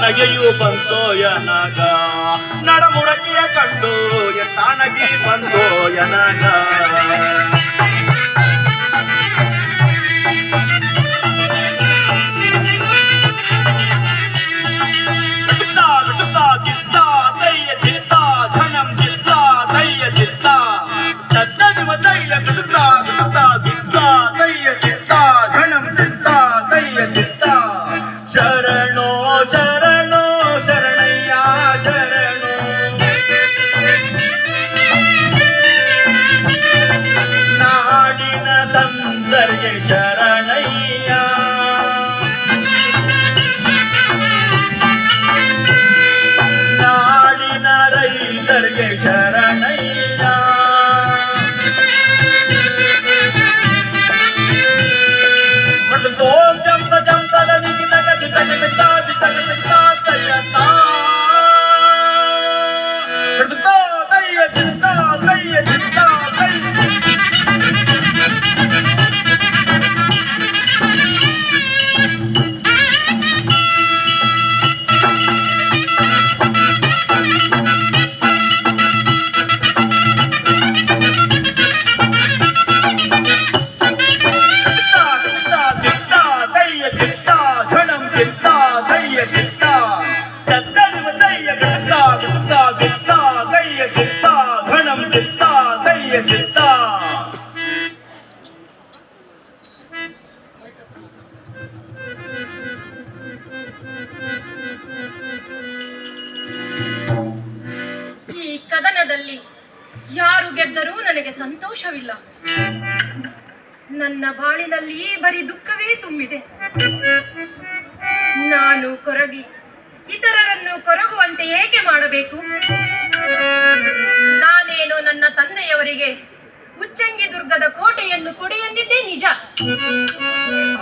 ನಗೆಯು ಬಂತೋ ಯನಗ ನಡಮುಡಕಿಯ ಕಂಡು ಎತ್ತಾನಗಿ ಬಂತೋ ಯನಗ ಈ ಕದನದಲ್ಲಿ ಯಾರು ಗೆದ್ದರೂ ನನಗೆ ಸಂತೋಷವಿಲ್ಲ. ನನ್ನ ಬಾಳಿನಲ್ಲಿ ಬರೀ ದುಃಖವೇ ತುಂಬಿದೆ. ನಾನು ಕೊರಗಿ ಇತರರನ್ನು ಕೊರಗುವಂತೆ ಏಕೆ ಮಾಡಬೇಕು? ನಾನೇನೋ ನನ್ನ ತಂದೆಯವರಿಗೆ ಉಚ್ಚಂಗಿ ದುರ್ಗದ ಕೋಟೆಯನ್ನು ಕೊಡಿ ಎಂದಿದ್ದೇ ನಿಜ,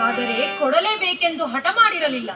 ಆದರೆ ಕೊಡಲೇಬೇಕೆಂದು ಹಠ ಮಾಡಿರಲಿಲ್ಲ.